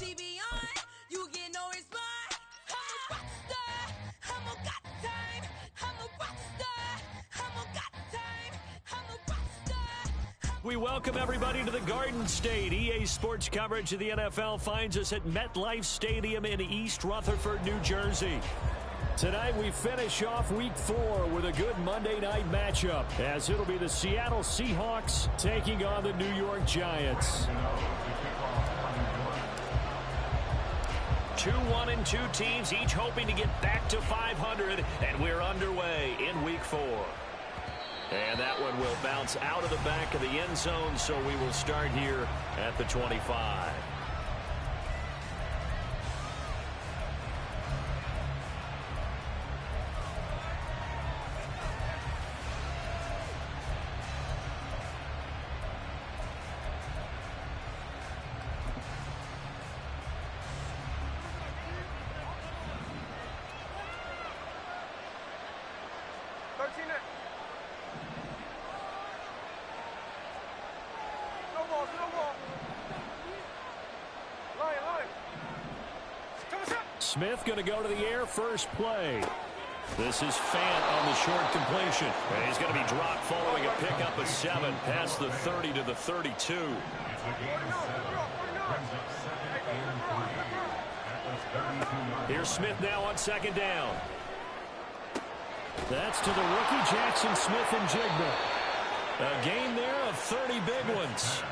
see beyond. You get no response. I'm a rock star. I'm a got time. I'm a rock star. I'm a got time. I'm a rock star. We welcome everybody to the Garden State. EA Sports coverage of the NFL finds us at MetLife Stadium in East Rutherford, New Jersey. Tonight we finish off Week 4 with a good Monday night matchup, as it'll be the Seattle Seahawks taking on the New York Giants. 2-1-2 teams, each hoping to get back to 500, and we're underway in Week 4. And that one will bounce out of the back of the end zone, so we will start here at the 25. Smith going to go to the air first play. This is Fant on the short completion. And he's going to be dropped following a pickup of 7 past the 30 to the 32. Here's Smith now on second down. That's to the rookie Jackson Smith and Jigba. A gain there of 30 big ones.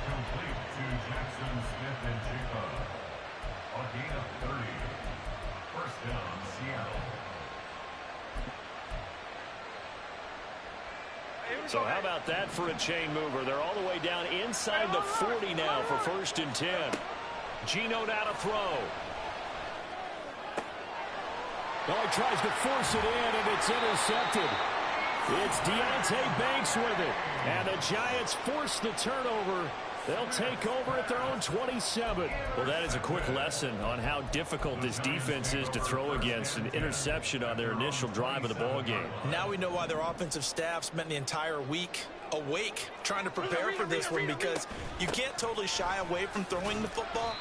Complete to Jackson Smith and Jigba. A gain of 30. First down, Seattle. So how about that for a chain mover? They're all the way down inside the 40 now for 1st and 10. Geno now to throw. Oh, he tries to force it in, and it's intercepted. It's Deonte Banks with it. And the Giants force the turnover. They'll take over at their own 27. Well, that is a quick lesson on how difficult this defense is to throw against. An interception on their initial drive of the ballgame. Now we know why their offensive staff spent the entire week awake trying to prepare for this one, because you can't totally shy away from throwing the football.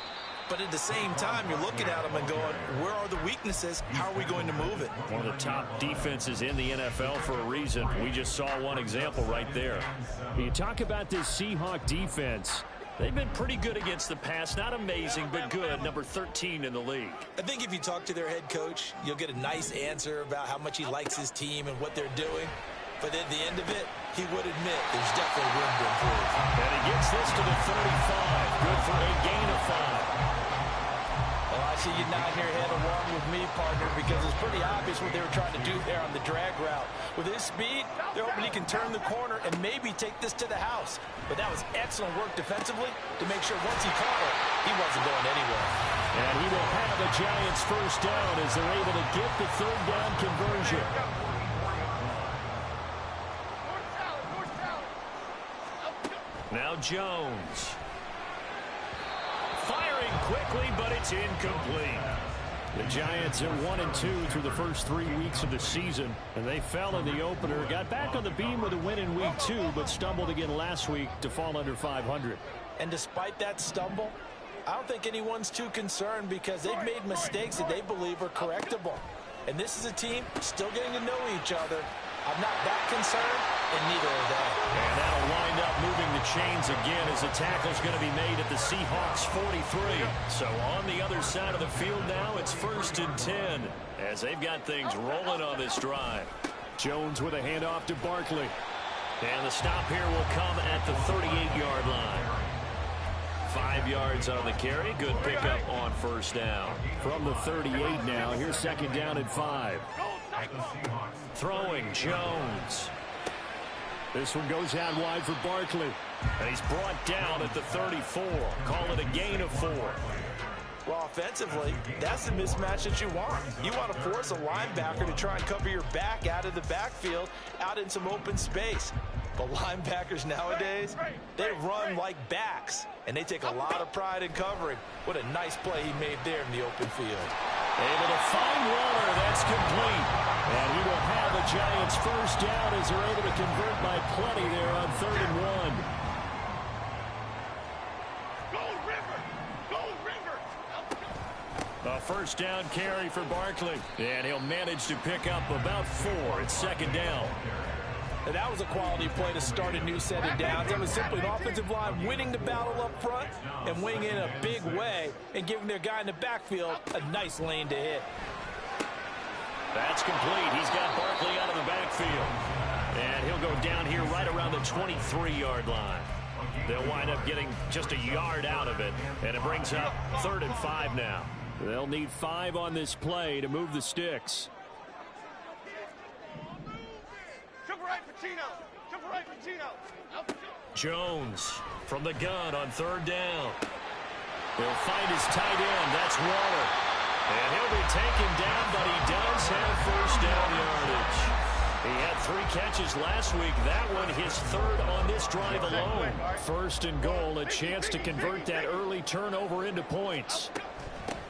But at the same time, you're looking at them and going, where are the weaknesses? How are we going to move it? One of the top defenses in the NFL for a reason. We just saw one example right there. You talk about this Seahawk defense. They've been pretty good against the pass. Not amazing, but good. Number 13 in the league. I think if you talk to their head coach, you'll get a nice answer about how much he likes his team and what they're doing. But at the end of it, he would admit there's definitely room to improve. And he gets this to the 35. Good for a gain of 5. Well, I see you nodding your head along with me, partner, because it's pretty obvious what they were trying to do there on the drag route. With his speed, they're hoping he can turn the corner and maybe take this to the house. But that was excellent work defensively to make sure once he caught it, he wasn't going anywhere. And he will have the Giants first down as they're able to get the third down conversion. Now Jones. Firing quickly, but it's incomplete. The Giants are 1-2 through the first 3 weeks of the season, and they fell in the opener. Got back on the beam with a win in Week 2, but stumbled again last week to fall under 500. And despite that stumble, I don't think anyone's too concerned, because they've made mistakes that they believe are correctable. And this is a team still getting to know each other. I'm not that concerned, and neither are they. And that'll wind up moving the chains again as the tackle's going to be made at the Seahawks 43. So on the other side of the field now, it's 1st and 10 as they've got things rolling on this drive. Jones with a handoff to Barkley. And the stop here will come at the 38-yard line. 5 yards on the carry. Good pickup on first down. From the 38 now, here's 2nd down and 5. Throwing Jones. This one goes out wide for Barkley. And he's brought down at the 34. Call it a gain of 4. Well, offensively, that's the mismatch that you want. You want to force a linebacker to try and cover your back out of the backfield, out in some open space. But linebackers nowadays, they run like backs, and they take a lot of pride in covering. What a nice play he made there in the open field. Able to find Waller. That's complete. And he will have the Giants first down as they're able to convert by plenty there on 3rd and 1. first down carry for Barkley. And he'll manage to pick up about 4. It's second down. And that was a quality play to start a new set of downs. That was simply an offensive line winning the battle up front and winning in a big way and giving their guy in the backfield a nice lane to hit. That's complete. He's got Barkley out of the backfield. And he'll go down here right around the 23-yard line. They'll wind up getting just a yard out of it. And it brings up 3rd and 5 now. They'll need 5 on this play to move the sticks. Jones from the gun on 3rd down. He'll find his tight end. That's Waller. And he'll be taken down, but he does have first down yardage. He had 3 catches last week. That one his 3rd on this drive alone. 1st and goal, a chance to convert that early turnover into points.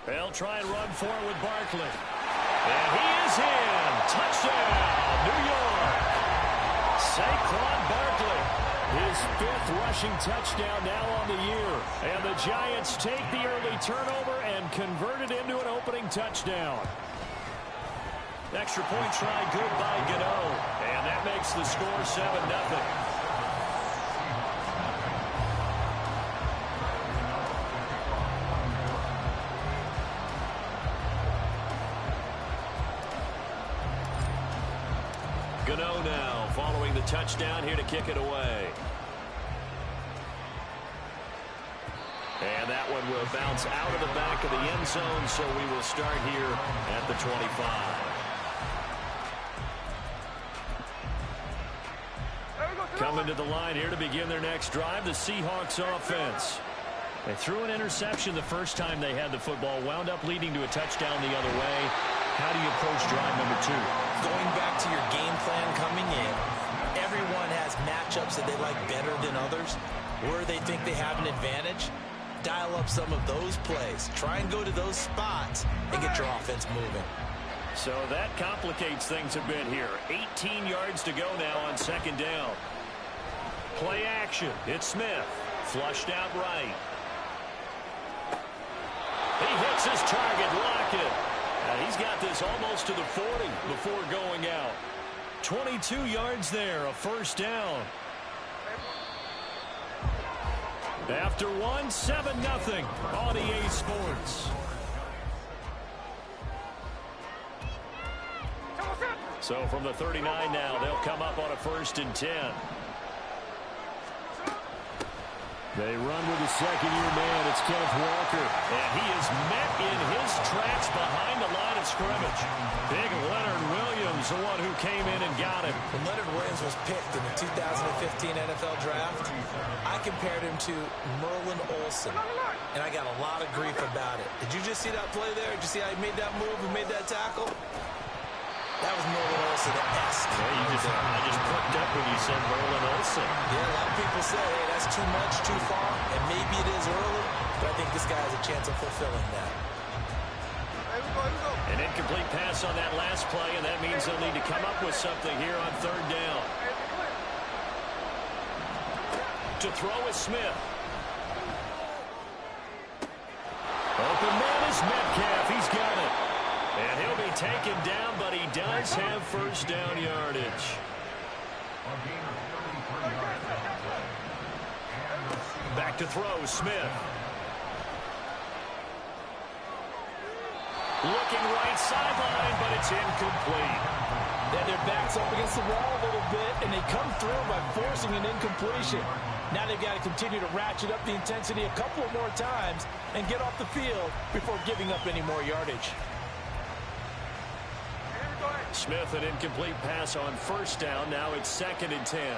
They'll try and run for it with Barkley. And he is in. Touchdown, New York. Saquon Barkley, his 5th rushing touchdown now on the year. And the Giants take the early turnover and convert it into an opening touchdown. Extra point try good by Gano. And that makes the score 7-0. Gano now following the touchdown here to kick it away. And that one will bounce out of the back of the end zone, so we will start here at the 25. Coming to the line here to begin their next drive, the Seahawks offense. They threw an interception the first time they had the football, wound up leading to a touchdown the other way. How do you approach drive number 2? Going back to your game plan coming in, everyone has matchups that they like better than others. Where they think they have an advantage, dial up some of those plays. Try and go to those spots and get your offense moving. So that complicates things a bit here. 18 yards to go now on 2nd down. Play action. It's Smith. Flushed out right. He hits his target. Lockett. And he's got this almost to the 40 before going out. 22 yards there. A first down. After 1, 7-0 on EA Sports. So from the 39 now, they'll come up on a 1st and 10. They run with the second-year man. It's Kenneth Walker. And he is met in his tracks behind the line of scrimmage. Big Leonard Williams, the one who came in and got him. When Leonard Williams was picked in the 2015 NFL Draft, I compared him to Merlin Olsen. And I got a lot of grief about it. Did you just see that play there? Did you see how he made that move and made that tackle? That was Merlin Olsen-esque. Yeah, I just perked up when you said Merlin Olsen. Yeah, a lot of people say, hey, that's too much, too far, and maybe it is early, but I think this guy has a chance of fulfilling that. An incomplete pass on that last play, and that means they'll need to come up with something here on 3rd down. To throw is Smith. Open man is Metcalf. He's got it. And he'll be taken down, but he does have first down yardage. Back to throw, Smith. Looking right sideline, but it's incomplete. Yeah, their back's up against the wall a little bit, and they come through by forcing an incompletion. Now they've got to continue to ratchet up the intensity a couple of more times and get off the field before giving up any more yardage. Smith, an incomplete pass on 1st down. Now it's 2nd and 10.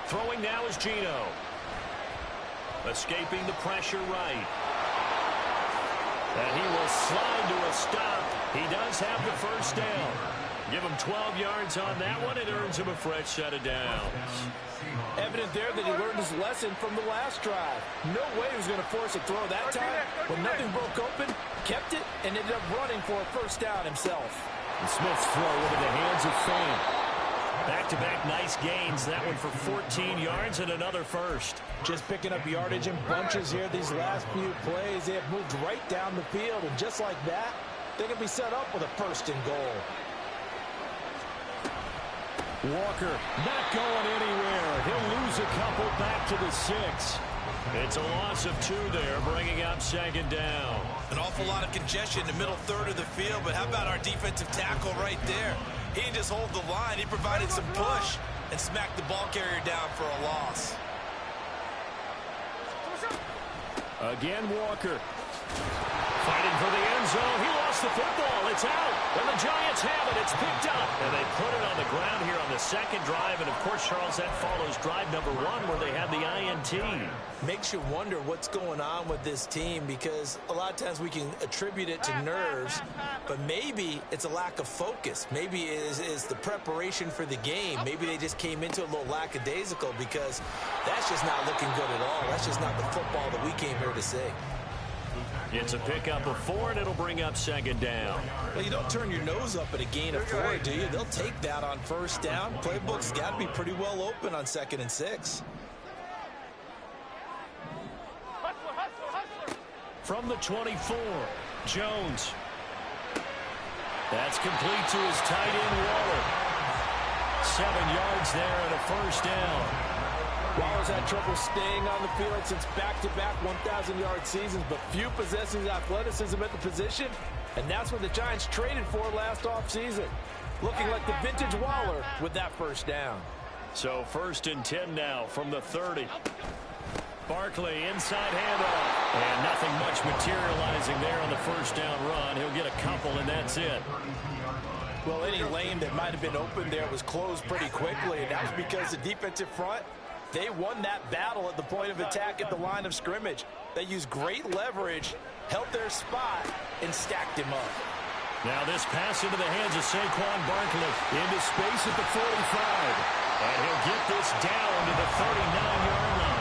Throwing now is Geno. Escaping the pressure right. And he will slide to a stop. He does have the first down. Give him 12 yards on that one. It earns him a fresh set of downs. Evident there that he learned his lesson from the last drive. No way he was going to force a throw that time. When nothing broke open, kept it, and ended up running for a first down himself. And Smith's throw into the hands of Fant. Back-to-back nice gains. That one for 14 yards and another first. Just picking up yardage in bunches here these last few plays. They have moved right down the field, and just like that, they can be set up with a first and goal. Walker not going anywhere. He'll lose a couple back to the 6. It's a loss of 2 there, bringing up second down. An awful lot of congestion in the middle third of the field, but how about our defensive tackle right there? He didn't just hold the line. He provided some push and smacked the ball carrier down for a loss. Again, Walker. Fighting for the end zone. He lost the football. It's out. And the Giants have it. It's picked up. And they put it on the ground here on the second drive. And, of course, Charles, that follows drive number 1 where they had the INT. Makes you wonder what's going on with this team, because a lot of times we can attribute it to nerves, but maybe it's a lack of focus. Maybe it is the preparation for the game. Maybe they just came into a little lackadaisical, because that's just not looking good at all. That's just not the football that we came here to see. It's a pickup of 4, and it'll bring up second down. Well, you don't turn your nose up at a gain of 4, do you? They'll take that on first down. Playbook's got to be pretty well open on 2nd and 6. From the 24, Jones. That's complete to his tight end, Waller. 7 yards there and a first down. Waller's had trouble staying on the field since back-to-back 1,000-yard seasons, but few possesses athleticism at the position, and that's what the Giants traded for last offseason. Looking like the vintage Waller with that first down. So 1st and 10 now from the 30. Barkley inside handoff. And nothing much materializing there on the first down run. He'll get a couple, and that's it. Well, any lane that might have been open there was closed pretty quickly, and that was because the defensive front, they won that battle at the point of attack at the line of scrimmage. They used great leverage, held their spot, and stacked him up. Now this pass into the hands of Saquon Barkley. Into space at the 45. And he'll get this down to the 39-yard line.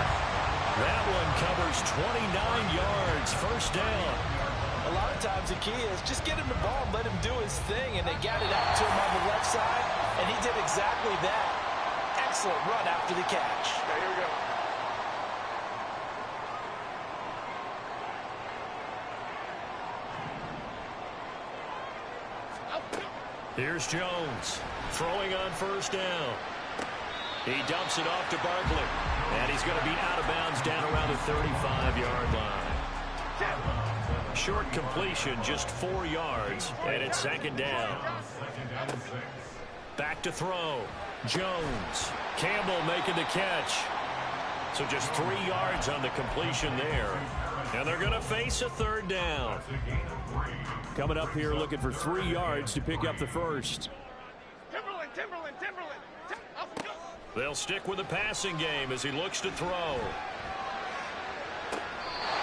That one covers 29 yards. First down. A lot of times the key is just get him the ball and let him do his thing, and they got it out to him on the left side, and he did exactly that. Excellent run after the catch. Okay, here we go. Here's Jones throwing on first down. He dumps it off to Barkley, and he's going to be out of bounds down around the 35-yard line. Short completion, just 4 yards, and it's second down. Back to throw. Jones. Campbell making the catch. So just 3 yards on the completion there. And they're going to face a third down. Coming up here looking for 3 yards to pick up the first. Timberland. They'll stick with the passing game as he looks to throw.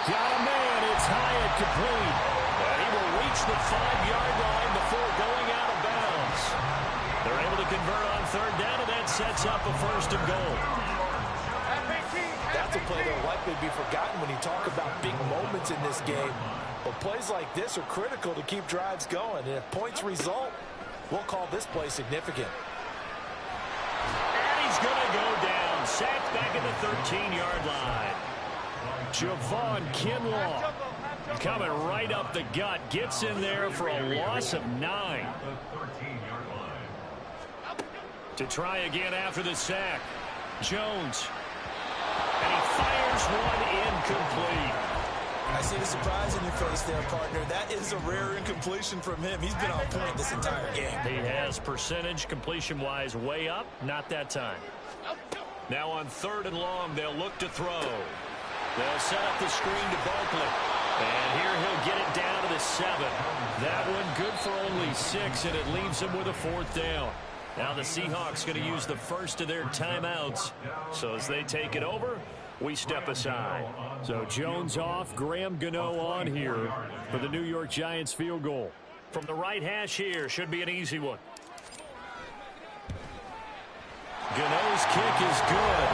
Got a man. It's high and complete. And he will reach the 5-yard line before going out of bounds. They're able to convert on third down, and that sets up a first and goal. That's a play that will likely be forgotten when you talk about big moments in this game. But plays like this are critical to keep drives going. And if points result, we'll call this play significant. And he's going to go down. Sacked back at the 13-yard line. Javon Kinlaw coming right up the gut. Gets in there for a loss of 9. To try again after the sack. Jones. And he fires one incomplete. I see the surprise in your face there, partner. That is a rare incompletion from him. He's been on point this entire game. He has percentage completion-wise way up. Not that time. Now on 3rd and long, they'll look to throw. They'll set up the screen to Barkley. And here he'll get it down to the 7. That one good for only 6, and it leaves him with a 4th down. Now the Seahawks going to use the first of their timeouts. So as they take it over, we step aside. So Jones off, Graham Gano on here for the New York Giants field goal. From the right hash here, should be an easy one. Gano's kick is good.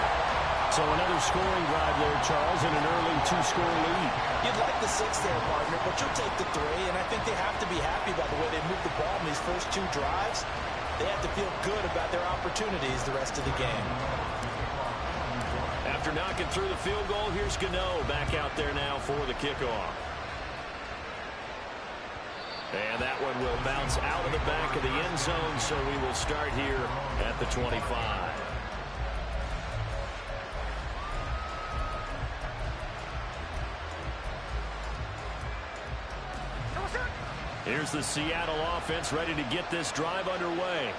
So another scoring drive there, Charles, and an early 2-score lead. You'd like the 6 there, partner, but you'll take the 3, and I think they have to be happy by the way they moved the ball in these first 2 drives. they have to feel good about their opportunities the rest of the game. After knocking through the field goal, here's Gano back out there now for the kickoff. And that one will bounce out of the back of the end zone, so we will start here at the 25. Here's the Seattle offense ready to get this drive underway.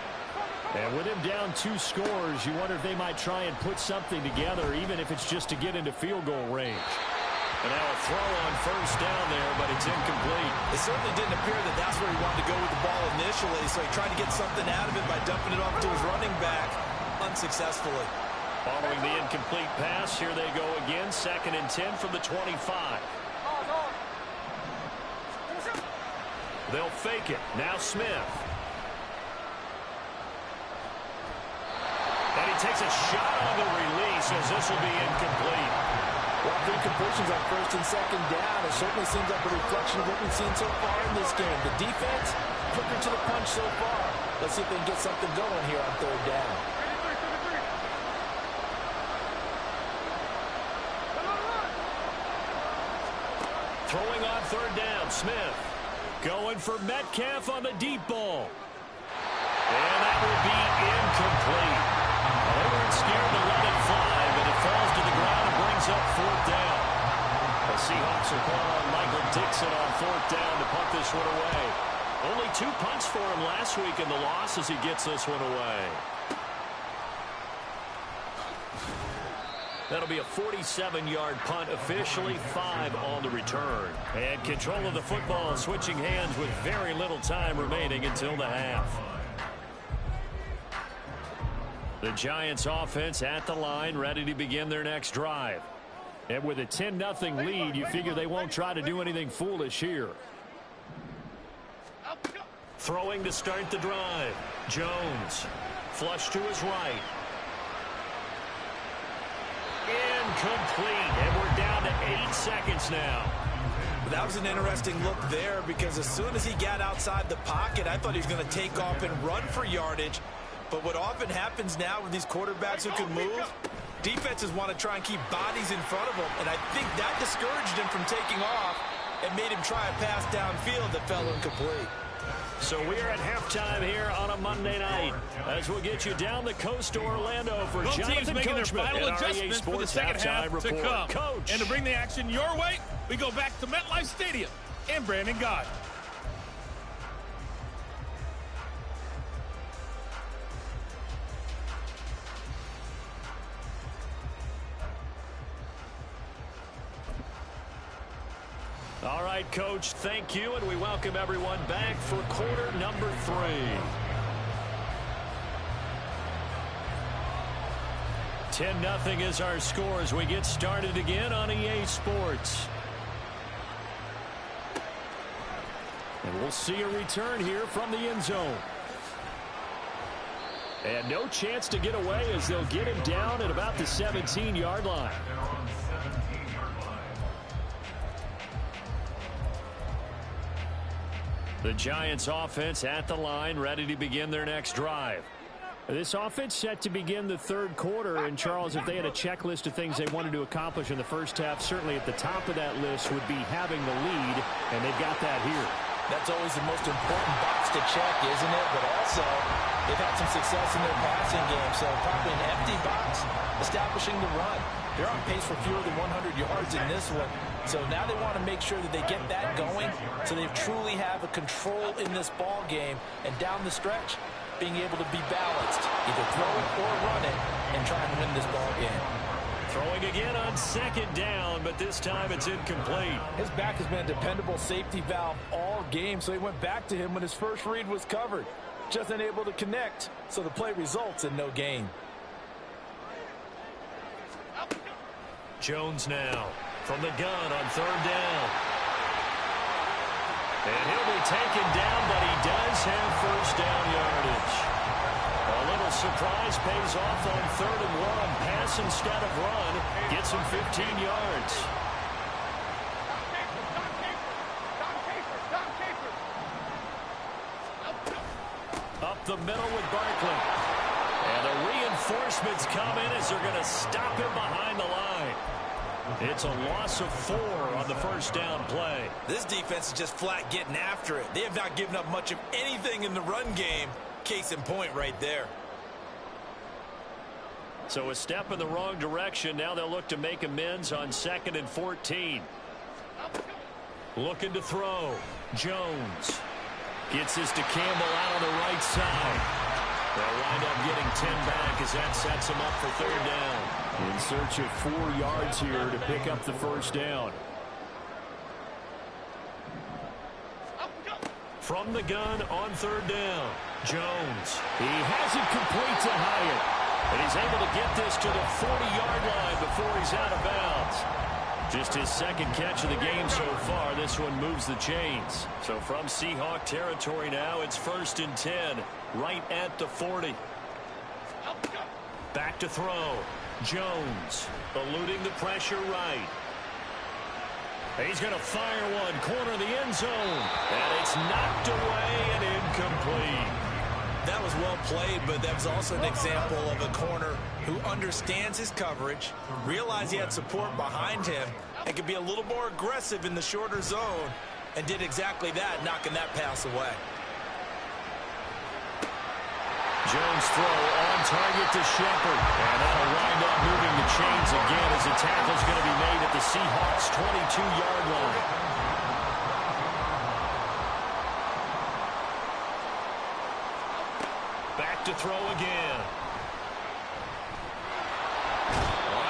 And with him down 2 scores, you wonder if they might try and put something together, even if it's just to get into field goal range. And now a throw on first down there, but it's incomplete. It certainly didn't appear that that's where he wanted to go with the ball initially, so he tried to get something out of it by dumping it off to his running back unsuccessfully. Following the incomplete pass, here they go again, 2nd and 10 from the 25. They'll fake it. Now Smith. And he takes a shot on the release as this will be incomplete. Well, incompletions on 1st and 2nd down. It certainly seems like a reflection of what we've seen so far in this game. The defense, quicker to the punch so far. Let's see if they can get something going here on 3rd down. Throwing on 3rd down, Smith. Going for Metcalf on the deep ball. And that will be incomplete. They weren't scared to let it fly, but it falls to the ground and brings up 4th down. The Seahawks are calling on Michael Dixon on 4th down to punt this one away. Only 2 punts for him last week in the loss as he gets this one away. That'll be a 47-yard punt, officially 5 on the return. And control of the football switching hands with very little time remaining until the half. The Giants offense at the line, ready to begin their next drive. And with a 10-0 lead, you figure they won't try to do anything foolish here. Throwing to start the drive. Jones. Flush to his right. Incomplete, and we're down to 8 seconds now. That was an interesting look there because as soon as he got outside the pocket, I thought he was going to take off and run for yardage. But what often happens now with these quarterbacks who can move, defenses want to try and keep bodies in front of them, and I think that discouraged him from taking off and made him try a pass downfield that fell incomplete. So we are at halftime here on a Monday night as we'll get you down the coast to Orlando for Both Jonathan teams making their Coachman final and REA adjustments for the Sports second half halftime to report. come. Coach. And to bring the action your way, we go back to MetLife Stadium and Brandon Gaudin. All right, Coach, thank you, and we welcome everyone back for quarter number 3. $10-0 is our score as we get started again on EA Sports. And we'll see a return here from the end zone. And no chance to get away as they'll get him down at about the 17-yard line. The Giants offense at the line, ready to begin their next drive. This offense set to begin the 3rd quarter, and Charles, if they had a checklist of things they wanted to accomplish in the first half, certainly at the top of that list would be having the lead, and they've got that here. That's always the most important box to check, isn't it? But also, they've had some success in their passing game, so probably an empty box, establishing the run. They're on pace for fewer than 100 yards in this one. So now they want to make sure that they get that going so they truly have a control in this ball game. And down the stretch, being able to be balanced, either throw it or run it, and try and win this ball game. Throwing again on 2nd down, but this time it's incomplete. His back has been a dependable safety valve all game, so he went back to him when his first read was covered. Just unable to connect, so the play results in no gain. Jones now from the gun on 3rd down. And he'll be taken down, but he does have first down yardage. A little surprise pays off on 3rd and 1. Pass instead of run. Gets him 15 yards. Up up the middle with Barkley. And the reinforcements come in as they're going to stop him behind the line. It's a loss of 4 on the first down play. This defense is just flat getting after it. They have not given up much of anything in the run game. Case in point right there. So a step in the wrong direction. Now they'll look to make amends on 2nd and 14. Looking to throw. Jones gets this to Campbell out on the right side. They'll wind up getting 10 back as that sets him up for 3rd down. In search of 4 yards here to pick up the first down. From the gun on 3rd down. Jones. He has it complete to Hyatt. And he's able to get this to the 40-yard line before he's out of bounds. Just his 2nd catch of the game so far. This one moves the chains. So from Seahawk territory now, it's 1st and 10, right at the 40. Back to throw. Jones eluding the pressure right. He's going to fire one, corner of the end zone. And it's knocked away and incomplete. That was well played, but that was also an example of a corner who understands his coverage, realized he had support behind him, and could be a little more aggressive in the shorter zone, and did exactly that, knocking that pass away. Jones throw on target to Shepard. And that'll wind up moving the chains again as the tackle's going to be made at the Seahawks' 22-yard line. Back to throw again.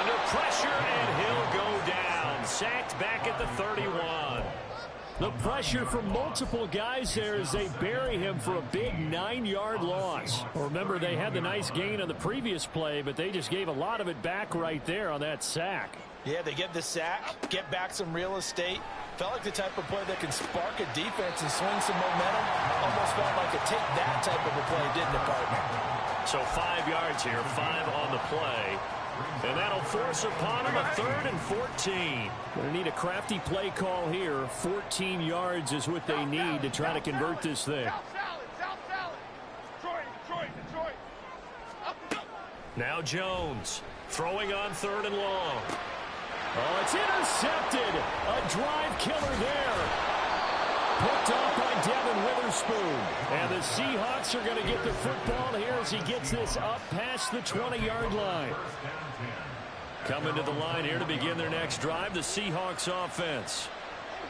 Under pressure, and he'll go down. Sacked back at the 31. The pressure from multiple guys there as they bury him for a big 9-yard loss. Remember, they had the nice gain on the previous play, but they just gave a lot of it back right there on that sack. Yeah, they get the sack, get back some real estate. Felt like the type of play that can spark a defense and swing some momentum. Almost felt like a take that type of a play, didn't it, partner? So 5 yards here, 5 on the play. And that'll force upon him a 3rd and 14. Going to need a crafty play call here. 14 yards is what they need to try to convert this thing. Now Jones throwing on 3rd and long. Oh, it's intercepted. A drive killer there. Picked off by Devin Witherspoon. And the Seahawks are going to get the football here as he gets this up past the 20-yard line. Coming to the line here to begin their next drive, the Seahawks offense.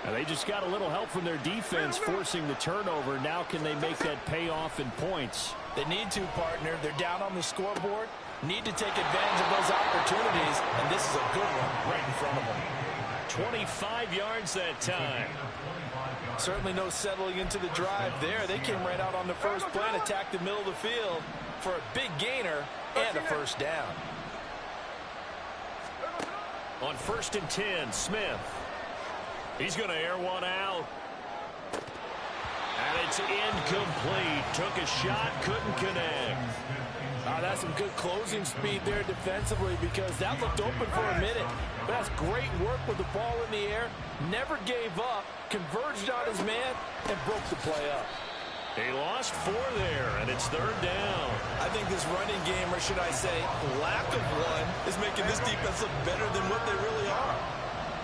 And they just got a little help from their defense forcing the turnover. Now can they make that pay off in points? They need to, partner. They're down on the scoreboard. Need to take advantage of those opportunities. And this is a good one right in front of them. 25 yards that time. Certainly no settling into the drive there. They came right out on the first play and attacked the middle of the field for a big gainer and a first down. On 1st and 10, Smith. He's going to air one out. And it's incomplete. Took a shot, couldn't connect. That's some good closing speed there defensively because that looked open for a minute. But that's great work with the ball in the air. Never gave up, converged on his man, and broke the play up. He lost 4 there, and it's 3rd down. I think this running game, or should I say lack of one, is making this defense look better than what they really are.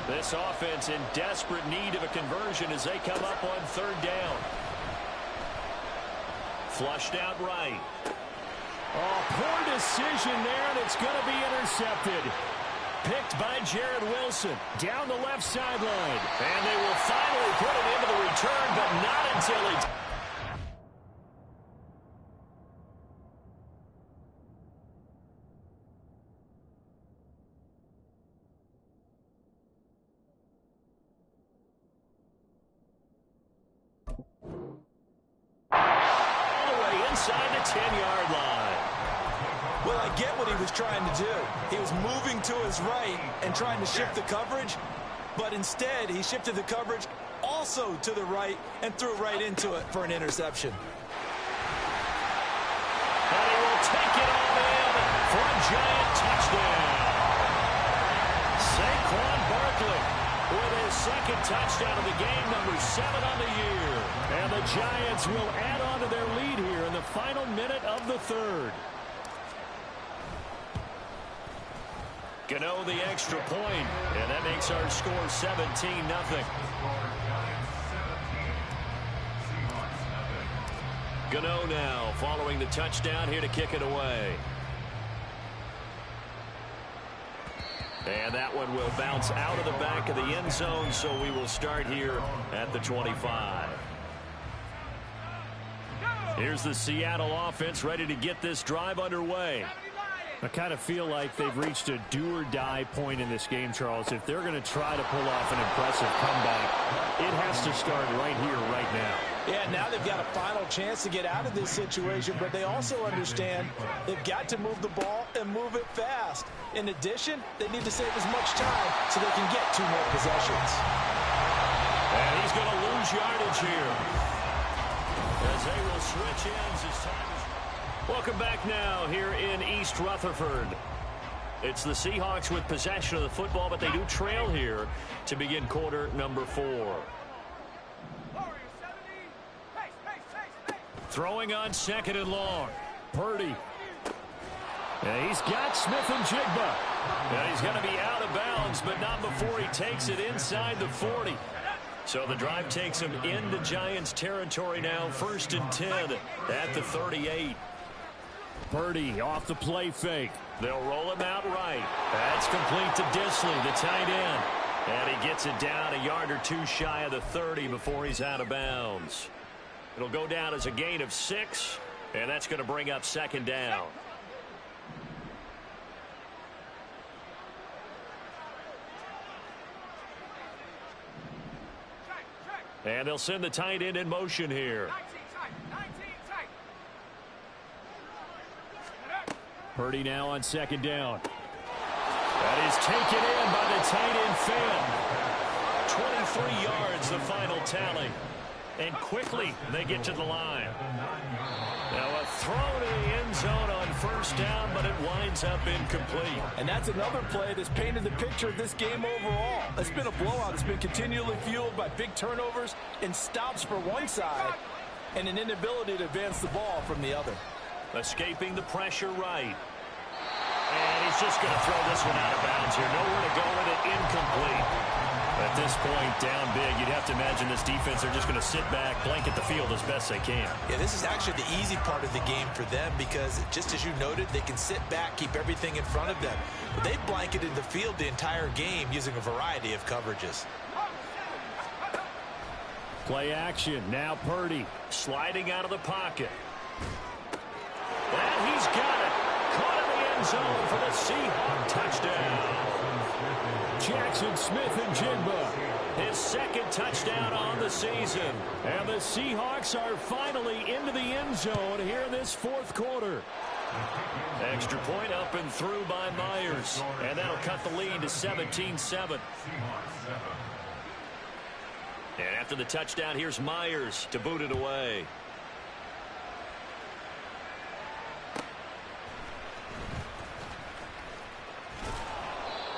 This offense in desperate need of a conversion as they come up on 3rd down. Flushed out right. Oh, poor decision there, and it's going to be intercepted. Picked by Jared Wilson down the left sideline. And they will finally put it into the return, but not until it's... all the way inside the 10-yard line. Well, I get what he was trying to do. He was moving to his right and trying to shift the coverage, but instead he shifted the coverage also to the right and threw right into it for an interception. And he will take it all in for a giant touchdown. Saquon Barkley with his 2nd touchdown of the game, number 7 on the year. And the the Giants will add on to their lead here in the final minute of the third. Gano the extra point, and that makes our score 17-0. Gano now following the touchdown here to kick it away. And that one will bounce out of the back of the end zone, so we will start here at the 25. Here's the Seattle offense ready to get this drive underway. I kind of feel like they've reached a do-or-die point in this game, Charles. If they're going to try to pull off an impressive comeback, it has to start right here, right now. Yeah, now they've got a final chance to get out of this situation, but they also understand they've got to move the ball and move it fast. In addition, they need to save as much time so they can get 2 more possessions. And he's going to lose yardage here as they will switch ends as time is... Welcome back now here in East Rutherford. It's the Seahawks with possession of the football, but they do trail here to begin quarter number 4. Throwing on 2nd and long. Purdy. And he's got Smith and Jigba. And he's going to be out of bounds, but not before he takes it inside the 40. So the drive takes him into Giants territory now. 1st and 10 at the 38. Purdy off the play fake. They'll roll him out right. That's complete to Disley, the tight end. And he gets it down a yard or 2 shy of the 30 before he's out of bounds. It'll go down as a gain of 6, and that's going to bring up 2nd down. And they'll send the tight end in motion here. Purdy now on 2nd down. That is taken in by the tight end, Finn. 23 yards, the final tally. And quickly they get to the line. Now a throw to the end zone on 1st down, but it winds up incomplete. And that's another play that's painted the picture of this game overall. It's been a blowout. It's been continually fueled by big turnovers and stops for one side and an inability to advance the ball from the other. Escaping the pressure right. And he's just going to throw this one out of bounds here. Nowhere to go with it. Incomplete. At this point, down big, you'd have to imagine this defense, they're just going to sit back, blanket the field as best they can. Yeah, this is actually the easy part of the game for them because, just as you noted, they can sit back, keep everything in front of them. But they've blanketed the field the entire game using a variety of coverages. Play action. Now Purdy. Sliding out of the pocket. And he's got it. Caught in the end zone for the Seahawks touchdown. Jackson Smith and Jigba. His 2nd touchdown on the season. And the Seahawks are finally into the end zone here in this 4th quarter. Extra point up and through by Myers. And that'll cut the lead to 17-7. And after the touchdown, here's Myers to boot it away.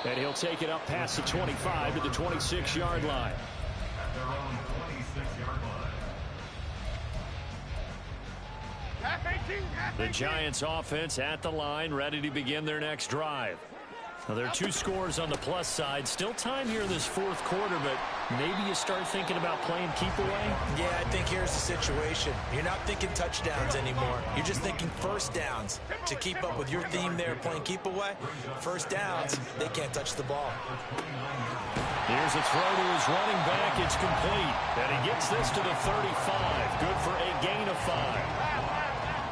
And he'll take it up past the 25 to the 26-yard line. At their own 26-yard line. The Giants offense at the line, ready to begin their next drive. Now, there are 2 scores on the plus side. Still time here in this 4th quarter, but maybe you start thinking about playing keep away? Yeah, I think here's the situation. You're not thinking touchdowns anymore. You're just thinking 1st downs. To keep up with your theme there, playing keep away, 1st downs, they can't touch the ball. Here's a throw to his running back. It's complete. And he gets this to the 35. Good for a gain of 5.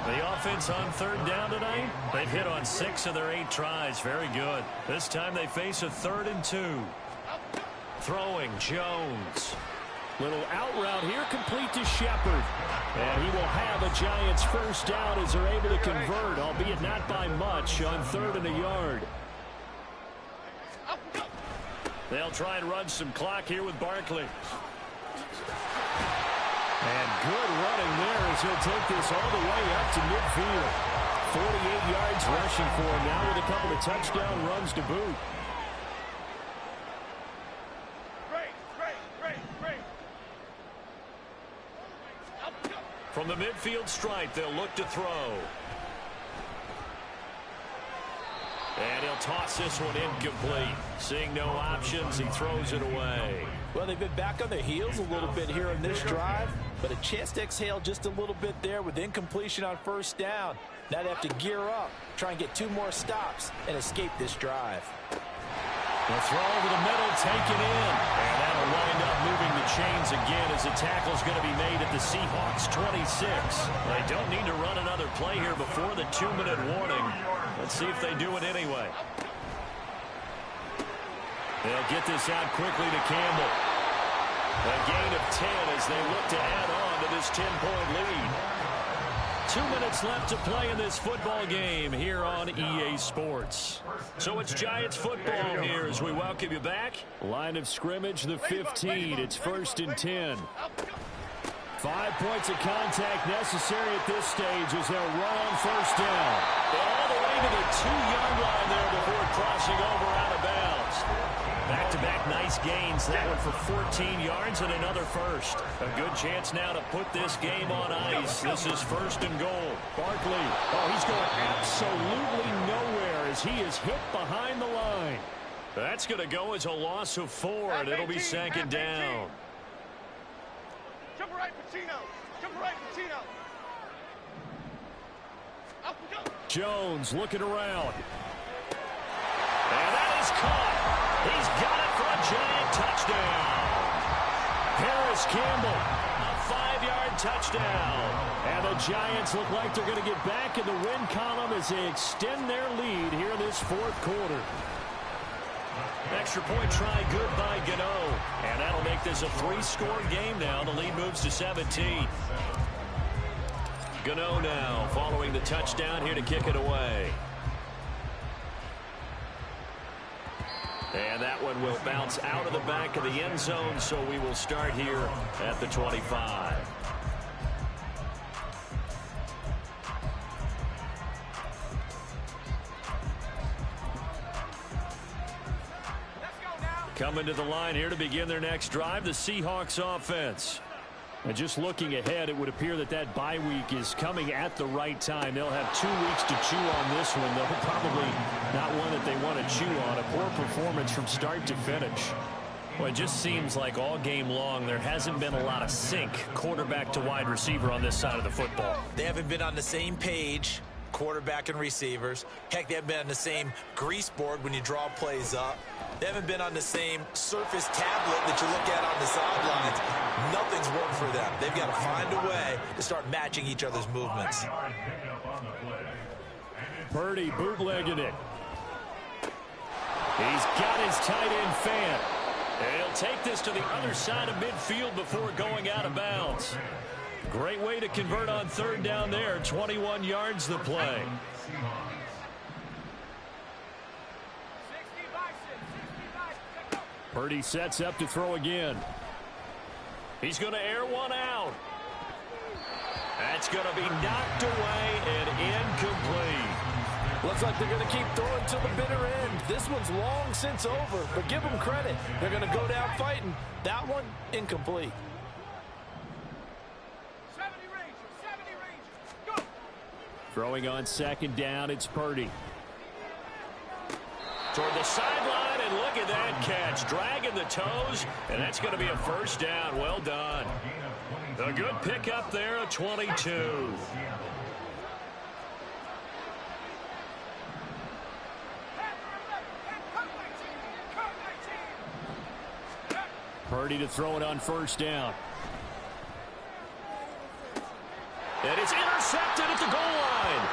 The offense on 3rd down tonight, they've hit on 6 of their 8 tries. Very good. This time they face a 3rd and 2. Throwing, Jones. Little out route here, complete to Shepard. And he will have a Giants 1st down as they're able to convert, albeit not by much, on 3rd and a yard. They'll try and run some clock here with Barkley. And good running there as he'll take this all the way up to midfield. 48 yards rushing for him now with a couple of touchdown runs to boot. From the midfield stripe, they'll look to throw. And he'll toss this one incomplete. Seeing no options, he throws it away. Well, they've been back on their heels a little bit here in this drive, but a chance to exhale just a little bit there with incompletion on first down. Now they have to gear up, try and get 2 more stops, and escape this drive. The throw over the middle, taken in. And that'll wind up moving the chains again as the tackle's going to be made at the Seahawks 26. They don't need to run another play here before the 2-minute warning. Let's see if they do it anyway. They'll get this out quickly to Campbell. A gain of 10 as they look to add on to this 10-point lead. 2 minutes left to play in this football game here on EA Sports. So it's Giants football here as we welcome you back. Line of scrimmage, the 15. It's 1st and 10. 5 points of contact necessary at this stage as they'll run on first down. All the way to the 2-yard line there before crossing over out of bounds. Back-to-back nice gains. That one for 14 yards and another first. A good chance now to put this game on ice. This is 1st and goal. Barkley, he's going absolutely nowhere as he is hit behind the line. That's going to go as a loss of 4, and it'll be 2nd down. Jump right, Pacino. Jump right, Pacino. Up we go. Jones looking around. And that is caught. He's got it for a giant touchdown. Harris Campbell. A 5-yard touchdown. And the Giants look like they're going to get back in the win column as they extend their lead here in this 4th quarter. Extra point try good by Gano. And that'll make this a 3-score game now. The lead moves to 17. Gano now following the touchdown here to kick it away. And that one will bounce out of the back of the end zone, so we will start here at the 25. Coming to the line here to begin their next drive, the Seahawks offense. And just looking ahead, it would appear that that bye week is coming at the right time. They'll have 2 weeks to chew on this one, though probably not one that they want to chew on. A poor performance from start to finish. Well, it just seems like all game long there hasn't been a lot of sync quarterback to wide receiver on this side of the football. They haven't been on the same page, quarterback and receivers. Heck, they haven't been on the same grease board when you draw plays up. They haven't been on the same surface tablet that you look at on the sidelines. Nothing's worked for them. They've got to find a way to start matching each other's movements. Purdy bootlegging it. He's got his tight end fan. And he'll take this to the other side of midfield before going out of bounds. Great way to convert on 3rd down there. 21 yards the play. Purdy sets up to throw again. He's going to air one out. That's going to be knocked away and incomplete. Looks like they're going to keep throwing to the bitter end. This one's long since over, but give them credit. They're going to go down fighting. That one, incomplete. 70 Rangers, go! Throwing on 2nd down, it's Purdy. Toward the sideline, and look at that catch. Dragging the toes, and that's going to be a 1st down. Well done. A good pickup there, a 22. Purdy to throw it on 1st down. And it's intercepted at the goal line.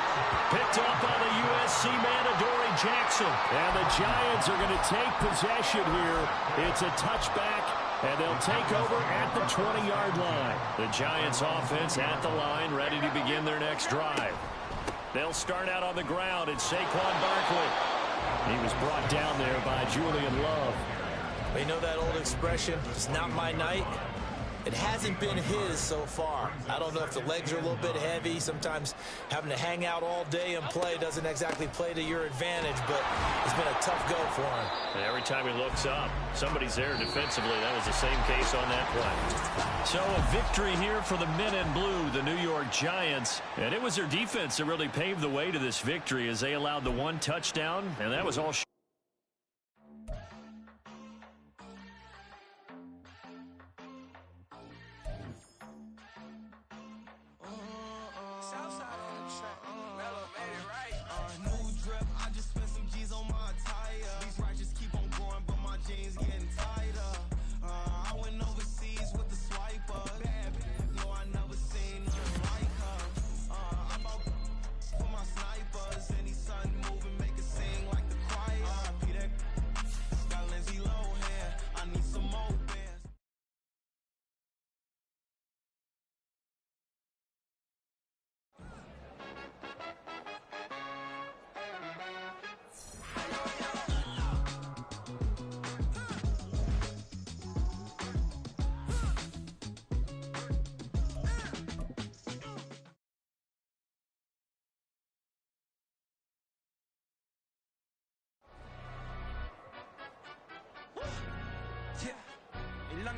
Picked up by the USC man, Adoree Jackson. And the Giants are going to take possession here. It's a touchback, and they'll take over at the 20-yard line. The Giants offense at the line, ready to begin their next drive. They'll start out on the ground, and Saquon Barkley. He was brought down there by Julian Love. You know that old expression, it's not my night. It hasn't been his so far. I don't know if the legs are a little bit heavy. Sometimes having to hang out all day and play doesn't exactly play to your advantage, but it's been a tough go for him. And every time he looks up, somebody's there defensively. That was the same case on that play. So a victory here for the men in blue, the New York Giants. And it was their defense that really paved the way to this victory as they allowed the one touchdown, and that was all.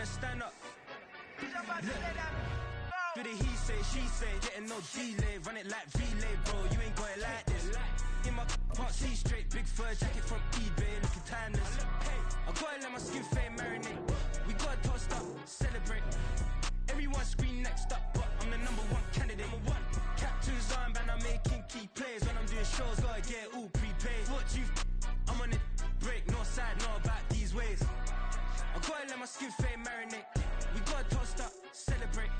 Stand up. Do the he say, she say, getting no delay, run it like relay, bro. You ain't got it like this. In my part, see straight, big fur jacket from eBay, looking timeless. I gotta let my skin fade marinate. We gotta toast up, celebrate. Everyone scream next up, but I'm the #1 candidate. Captain's armband, I'm making key plays. When I'm doing shows, gotta get all prepaid. What you? I'm on it, break, no side, know about these ways. I gotta let my skin fade marinate. We gotta toast up, celebrate.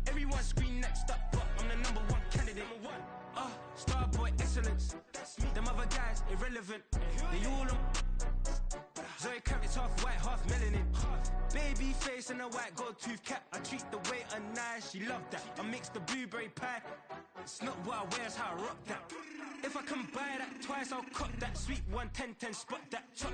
Everyone scream next up, but I'm the #1 candidate. Starboy excellence. Them other guys irrelevant. They all on. Zoe Kravitz half white, half melanin. Baby face and a white gold tooth cap. I treat the waiter nice, she love that. I mix the blueberry pie. It's not what I wear, it's how I rock that. If I can buy that twice, I'll cut that. Sweet 110, spot that. Chop